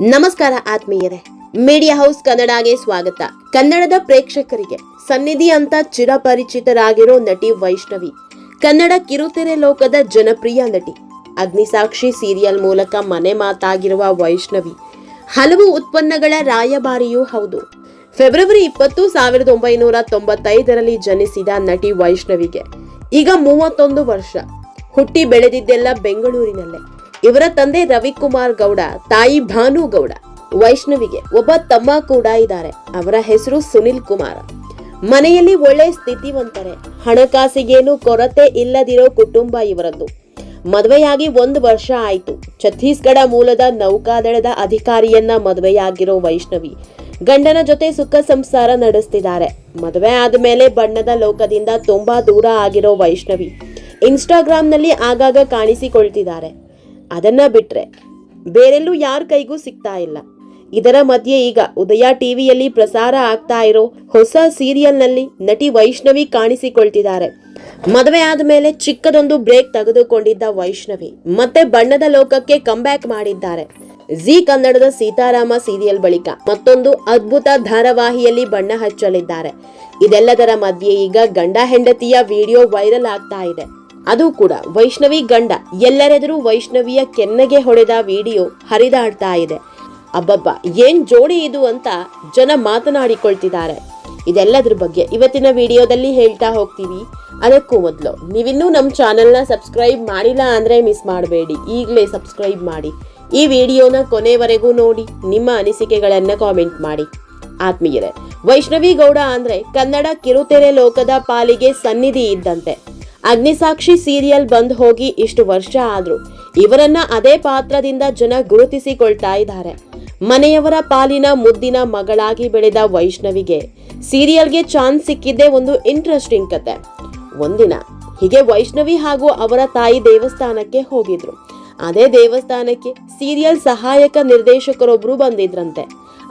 ನಮಸ್ಕಾರ ಆತ್ಮೀಯರೇ, media house ಕನ್ನಡಗೆ ಸ್ವಾಗತ. ಕನ್ನಡದ ಪ್ರೇಕ್ಷಕರಿಗೆ ಸನ್ನಿಧಿ ಅಂತ ಚಿರಪರಿಚಿತರಾಗಿರೋ ನಟಿ ವೈಷ್ಣವಿ ಕನ್ನಡ ಕಿರುತೆರೆ ಲೋಕದ ಜನಪ್ರಿಯ ನಟಿ. ಅಗ್ನಿಸಾಕ್ಷಿ ಸೀರಿಯಲ್ ಮೂಲಕ ಮನೆ ಮಾತಾಗಿರುವ ವೈಷ್ಣವಿ ಹಲವು ಉತ್ಪನ್ನಗಳ ರಾಯಭಾರಿಯೂ ಹೌದು. ಫೆಬ್ರವರಿ 20, 1995ರಲ್ಲಿ ಜನಿಸಿದ ನಟಿ ವೈಷ್ಣವಿಗೆ ಈಗ 31 ವರ್ಷ. ಹುಟ್ಟಿ ಬೆಳೆದಿದ್ದೆಲ್ಲ ಬೆಂಗಳೂರಿನಲ್ಲೇ. ಇವರ ತಂದೆ ರವಿಕುಮಾರ್ ಗೌಡ, ತಾಯಿ ಭಾನು ಗೌಡ. ವೈಷ್ಣವಿಗೆ ಒಬ್ಬ ತಮ್ಮ ಕೂಡ ಇದ್ದಾರೆ. ಅವರ ಹೆಸರು ಸುನಿಲ್ ಕುಮಾರ್. ಮನೆಯಲ್ಲಿ ಒಳ್ಳೆ ಸ್ಥಿತಿವಂತರೆ, ಹಣಕಾಸಿಗೇನು ಕೊರತೆ ಇಲ್ಲದಿರೋ ಕುಟುಂಬ ಇವರದ್ದು. ಮದುವೆಯಾಗಿ 1 ವರ್ಷ ಆಯ್ತು. ಛತ್ತೀಸ್ಗಢ ಮೂಲದ ನೌಕಾದಳದ ಅಧಿಕಾರಿಯನ್ನ ಮದುವೆಯಾಗಿರೋ ವೈಷ್ಣವಿ ಗಂಡನ ಜೊತೆ ಸುಖ ಸಂಸಾರ ನಡೆಸ್ತಿದ್ದಾರೆ. ಮದುವೆ ಆದ್ಮೇಲೆ ಬಣ್ಣದ ಲೋಕದಿಂದ ತುಂಬಾ ದೂರ ಆಗಿರೋ ವೈಷ್ಣವಿ ಇನ್ಸ್ಟಾಗ್ರಾಮ್ನಲ್ಲಿ ಆಗಾಗ ಕಾಣಿಸಿಕೊಳ್ತಿದ್ದಾರೆ. ಅದನ್ನ ಬಿಟ್ರೆ ಬೇರೆಲ್ಲೂ ಯಾರ ಕೈಗೂ ಸಿಗ್ತಾ ಇಲ್ಲ. ಇದರ ಮಧ್ಯೆ ಈಗ ಉದಯ ಟಿವಿಯಲ್ಲಿ ಪ್ರಸಾರ ಆಗ್ತಾ ಇರೋ ಹೊಸ ಸೀರಿಯಲ್ನಲ್ಲಿ ನಟಿ ವೈಷ್ಣವಿ ಕಾಣಿಸಿಕೊಳ್ತಿದ್ದಾರೆ. ಮದುವೆ ಆದ್ಮೇಲೆ ಚಿಕ್ಕದೊಂದು ಬ್ರೇಕ್ ತೆಗೆದುಕೊಂಡಿದ್ದ ವೈಷ್ಣವಿ ಮತ್ತೆ ಬಣ್ಣದ ಲೋಕಕ್ಕೆ ಕಂಬ್ಯಾಕ್ ಮಾಡಿದ್ದಾರೆ. ಜಿ ಕನ್ನಡದ ಸೀತಾರಾಮ ಸೀರಿಯಲ್ ಬಳಿಕ ಮತ್ತೊಂದು ಅದ್ಭುತ ಧಾರಾವಾಹಿಯಲ್ಲಿ ಬಣ್ಣ ಹಚ್ಚಲಿದ್ದಾರೆ. ಇದೆಲ್ಲದರ ಮಧ್ಯೆ ಈಗ ಗಂಡ ಹೆಂಡತಿಯ ವಿಡಿಯೋ ವೈರಲ್ ಆಗ್ತಾ ಇದೆ. ಅದು ಕೂಡ ವೈಷ್ಣವಿ ಗಂಡ ಎಲ್ಲರೆದುರು ವೈಷ್ಣವಿಯ ಕೆನ್ನೆಗೆ ಹೊಡೆದ ವಿಡಿಯೋ ಹರಿದಾಡ್ತಾ ಇದೆ. ಅಬ್ಬಬ್ಬ, ಏನ್ ಜೋಡಿ ಇದು ಅಂತ ಜನ ಮಾತನಾಡಿಕೊಳ್ತಿದ್ದಾರೆ. ಇದೆಲ್ಲದ್ರ ಬಗ್ಗೆ ಇವತ್ತಿನ ವಿಡಿಯೋದಲ್ಲಿ ಹೇಳ್ತಾ ಹೋಗ್ತೀವಿ. ಅದಕ್ಕೂ ಮೊದಲು ನೀವಿನ್ನೂ ನಮ್ಮ ಚಾನೆಲ್ನ ಸಬ್ಸ್ಕ್ರೈಬ್ ಮಾಡಿಲ್ಲ ಅಂದ್ರೆ ಮಿಸ್ ಮಾಡಬೇಡಿ, ಈಗಲೇ ಸಬ್ಸ್ಕ್ರೈಬ್ ಮಾಡಿ. ಈ ವಿಡಿಯೋನ ಕೊನೆವರೆಗೂ ನೋಡಿ, ನಿಮ್ಮ ಅನಿಸಿಕೆಗಳನ್ನ ಕಾಮೆಂಟ್ ಮಾಡಿ. ಆತ್ಮೀಯರೇ, ವೈಷ್ಣವಿ ಗೌಡ ಅಂದ್ರೆ ಕನ್ನಡ ಕಿರುತೆರೆ ಲೋಕದ ಪಾಲಿಗೆ ಸನ್ನಿಧಿ ಇದ್ದಂತೆ. ಅಗ್ನಿಸಾಕ್ಷಿ ಸೀರಿಯಲ್ ಬಂದ್ ಹೋಗಿ ಇಷ್ಟು ವರ್ಷ ಆದ್ರೂ ಇವರನ್ನ ಅದೇ ಪಾತ್ರದಿಂದ ಜನ ಗುರುತಿಸಿಕೊಳ್ತಾ ಇದ್ದಾರೆ. ಮನೆಯವರ ಪಾಲಿನ ಮುದ್ದಿನ ಮಗಳಾಗಿ ಬೆಳೆದ ವೈಷ್ಣವಿಗೆ ಸೀರಿಯಲ್ಗೆ ಚಾನ್ಸ್ ಸಿಕ್ಕಿದ್ದೇ ಒಂದು ಇಂಟ್ರೆಸ್ಟಿಂಗ್ ಕತೆ. ಒಂದಿನ ಹೀಗೆ ವೈಷ್ಣವಿ ಹಾಗೂ ಅವರ ತಾಯಿ ದೇವಸ್ಥಾನಕ್ಕೆ ಹೋಗಿದ್ರು. ಅದೇ ದೇವಸ್ಥಾನಕ್ಕೆ ಸೀರಿಯಲ್ ಸಹಾಯಕ ನಿರ್ದೇಶಕರೊಬ್ರು ಬಂದಿದ್ರಂತೆ.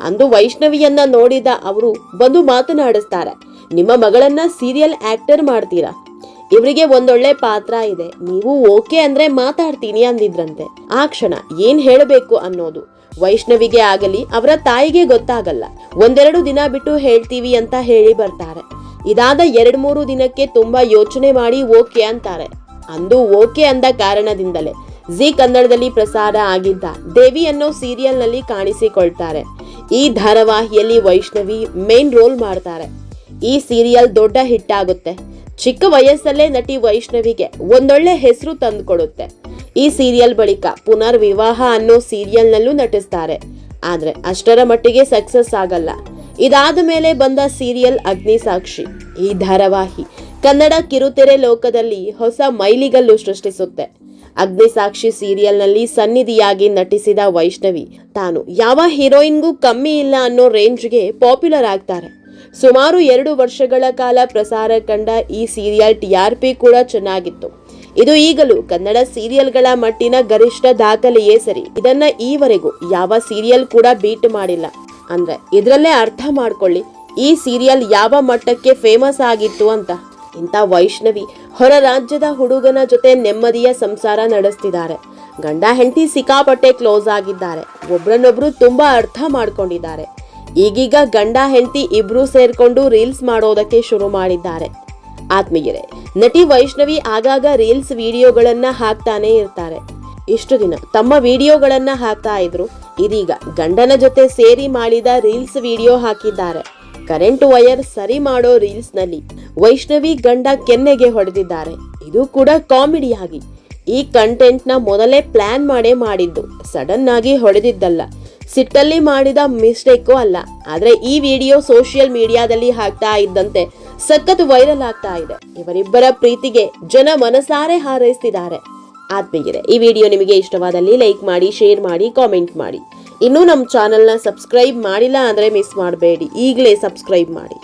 ಅಂದು ವೈಷ್ಣವಿಯನ್ನ ನೋಡಿದ ಅವರು ಬಂದು ಮಾತನಾಡಿಸ್ತಾರೆ. ನಿಮ್ಮ ಮಗಳನ್ನ ಸೀರಿಯಲ್ ಆಕ್ಟರ್ ಮಾಡ್ತೀರಾ? ಇವರಿಗೆ ಒಂದೊಳ್ಳೆ ಪಾತ್ರ ಇದೆ, ನೀವು ಓಕೆ ಅಂದ್ರೆ ಮಾತಾಡ್ತೀನಿ ಅಂದಿದ್ರಂತೆ. ಆ ಕ್ಷಣ ಏನ್ ಹೇಳಬೇಕು ಅನ್ನೋದು ವೈಷ್ಣವಿಗೆ ಆಗಲಿ ಅವರ ತಾಯಿಗೆ ಗೊತ್ತಾಗಲ್ಲ. 1-2 ದಿನ ಬಿಟ್ಟು ಹೇಳ್ತೀವಿ ಅಂತ ಹೇಳಿ ಬರ್ತಾರೆ. ಇದಾದ 2-3 ದಿನಕ್ಕೆ ತುಂಬಾ ಯೋಚನೆ ಮಾಡಿ ಓಕೆ ಅಂತಾರೆ. ಅಂದು ಓಕೆ ಅಂದ ಕಾರಣದಿಂದಲೇ ಜಿ ಕನ್ನಡದಲ್ಲಿ ಪ್ರಸಾರ ಆಗಿದ್ದ ದೇವಿ ಅನ್ನೋ ಸೀರಿಯಲ್ ನಲ್ಲಿ ಕಾಣಿಸಿಕೊಳ್ತಾರೆ. ಈ ಧಾರಾವಾಹಿಯಲ್ಲಿ ವೈಷ್ಣವಿ ಮೇನ್ ರೋಲ್ ಮಾಡ್ತಾರೆ. ಈ ಸೀರಿಯಲ್ ದೊಡ್ಡ ಹಿಟ್ ಆಗುತ್ತೆ. ಚಿಕ್ಕ ವಯಸ್ಸಲ್ಲೇ ನಟಿ ವೈಷ್ಣವಿಗೆ ಒಂದೊಳ್ಳೆ ಹೆಸರು ತಂದುಕೊಡುತ್ತೆ. ಈ ಸೀರಿಯಲ್ ಬಳಿಕ ಪುನರ್ ವಿವಾಹ ಅನ್ನೋ ಸೀರಿಯಲ್ ನಲ್ಲೂ ನಟಿಸ್ತಾರೆ. ಆದ್ರೆ ಅಷ್ಟರ ಮಟ್ಟಿಗೆ ಸಕ್ಸಸ್ ಆಗಲ್ಲ. ಇದಾದ ಮೇಲೆ ಬಂದ ಸೀರಿಯಲ್ ಅಗ್ನಿಸಾಕ್ಷಿ. ಈ ಧಾರಾವಾಹಿ ಕನ್ನಡ ಕಿರುತೆರೆ ಲೋಕದಲ್ಲಿ ಹೊಸ ಮೈಲಿಗಲ್ಲು ಸೃಷ್ಟಿಸುತ್ತೆ. ಅಗ್ನಿಸಾಕ್ಷಿ ಸೀರಿಯಲ್ ನಲ್ಲಿ ಸನ್ನಿಧಿಯಾಗಿ ನಟಿಸಿದ ವೈಷ್ಣವಿ ತಾನು ಯಾವ ಹೀರೋಯಿನ್ಗೂ ಕಮ್ಮಿ ಇಲ್ಲ ಅನ್ನೋ ರೇಂಜ್ಗೆ ಪಾಪ್ಯುಲರ್ ಆಗ್ತಾರೆ. ಸುಮಾರು 2 ವರ್ಷಗಳ ಕಾಲ ಪ್ರಸಾರ ಕಂಡ ಈ ಸೀರಿಯಲ್ TRP ಕೂಡ ಚೆನ್ನಾಗಿತ್ತು. ಇದು ಈಗಲೂ ಕನ್ನಡ ಸೀರಿಯಲ್ಗಳ ಮಟ್ಟಿನ ಗರಿಷ್ಠ ದಾಖಲೆಯೇ ಸರಿ. ಇದನ್ನ ಈವರೆಗೂ ಯಾವ ಸೀರಿಯಲ್ ಕೂಡ ಬೀಟ್ ಮಾಡಿಲ್ಲ. ಅಂದ್ರೆ ಇದರಲ್ಲೇ ಅರ್ಥ ಮಾಡ್ಕೊಳ್ಳಿ ಈ ಸೀರಿಯಲ್ ಯಾವ ಮಟ್ಟಕ್ಕೆ ಫೇಮಸ್ ಆಗಿತ್ತು ಅಂತ. ಇಂಥ ವೈಷ್ಣವಿ ಹೊರ ರಾಜ್ಯದ ಹುಡುಗನ ಜೊತೆ ನೆಮ್ಮದಿಯ ಸಂಸಾರ ನಡೆಸ್ತಿದ್ದಾರೆ. ಗಂಡ ಹೆಂಡತಿ ಸಿಕ್ಕಾಪಟ್ಟೆ ಕ್ಲೋಸ್ ಆಗಿದ್ದಾರೆ. ಒಬ್ರನ್ನೊಬ್ರು ತುಂಬಾ ಅರ್ಥ ಮಾಡ್ಕೊಂಡಿದ್ದಾರೆ. ಈಗೀಗ ಗಂಡ ಹೆಂಡತಿ ಇಬ್ರು ಸೇರ್ಕೊಂಡು ರೀಲ್ಸ್ ಮಾಡೋದಕ್ಕೆ ಶುರು ಮಾಡಿದ್ದಾರೆ. ಆತ್ಮೀಯರೇ, ನಟಿ ವೈಷ್ಣವಿ ಆಗಾಗ ರೀಲ್ಸ್ ವಿಡಿಯೋಗಳನ್ನ ಹಾಕ್ತಾನೆ ಇರ್ತಾರೆ. ಇಷ್ಟು ದಿನ ತಮ್ಮ ವಿಡಿಯೋಗಳನ್ನ ಹಾಕ್ತಾ ಇದ್ರು. ಇದೀಗ ಗಂಡನ ಜೊತೆ ಸೇರಿ ಮಾಡಿದ ರೀಲ್ಸ್ ವಿಡಿಯೋ ಹಾಕಿದ್ದಾರೆ. ಕರೆಂಟ್ ವೈರ್ ಸರಿ ಮಾಡೋ ರೀಲ್ಸ್ ನಲ್ಲಿ ವೈಷ್ಣವಿ ಗಂಡ ಕೆನ್ನೆಗೆ ಹೊಡೆದಿದ್ದಾರೆ. ಇದು ಕೂಡ ಕಾಮಿಡಿಯಾಗಿ. ಈ ಕಂಟೆಂಟ್ ನ ಮೊದಲೇ ಪ್ಲಾನ್ ಮಾಡಿದ್ದು, ಸಡನ್ ಆಗಿ ಹೊಡೆದಿದ್ದಲ್ಲ, ಸಿಟ್ಟಲ್ಲಿ ಮಾಡಿದ ಮಿಸ್ಟೇಕು ಅಲ್ಲ. ಆದ್ರೆ ಈ ವಿಡಿಯೋ ಸೋಷಿಯಲ್ ಮೀಡಿಯಾದಲ್ಲಿ ಹಾಕ್ತಾ ಇದ್ದಂತೆ ಸಖತ್ ವೈರಲ್ ಆಗ್ತಾ ಇದೆ. ಇವರಿಬ್ಬರ ಪ್ರೀತಿಗೆ ಜನ ಮನಸಾರೆ ಹಾರೈಸ್ತಿದ್ದಾರೆ. ಆತ್ಮೀಯರೇ, ಈ ವಿಡಿಯೋ ನಿಮಗೆ ಇಷ್ಟವಾದಲ್ಲಿ ಲೈಕ್ ಮಾಡಿ, ಶೇರ್ ಮಾಡಿ, ಕಾಮೆಂಟ್ ಮಾಡಿ. ಇನ್ನೂ ನಮ್ಮ ಚಾನೆಲ್ನ ಸಬ್ಸ್ಕ್ರೈಬ್ ಮಾಡಿಲ್ಲ ಅಂದ್ರೆ ಮಿಸ್ ಮಾಡಬೇಡಿ, ಈಗಲೇ ಸಬ್ಸ್ಕ್ರೈಬ್ ಮಾಡಿ.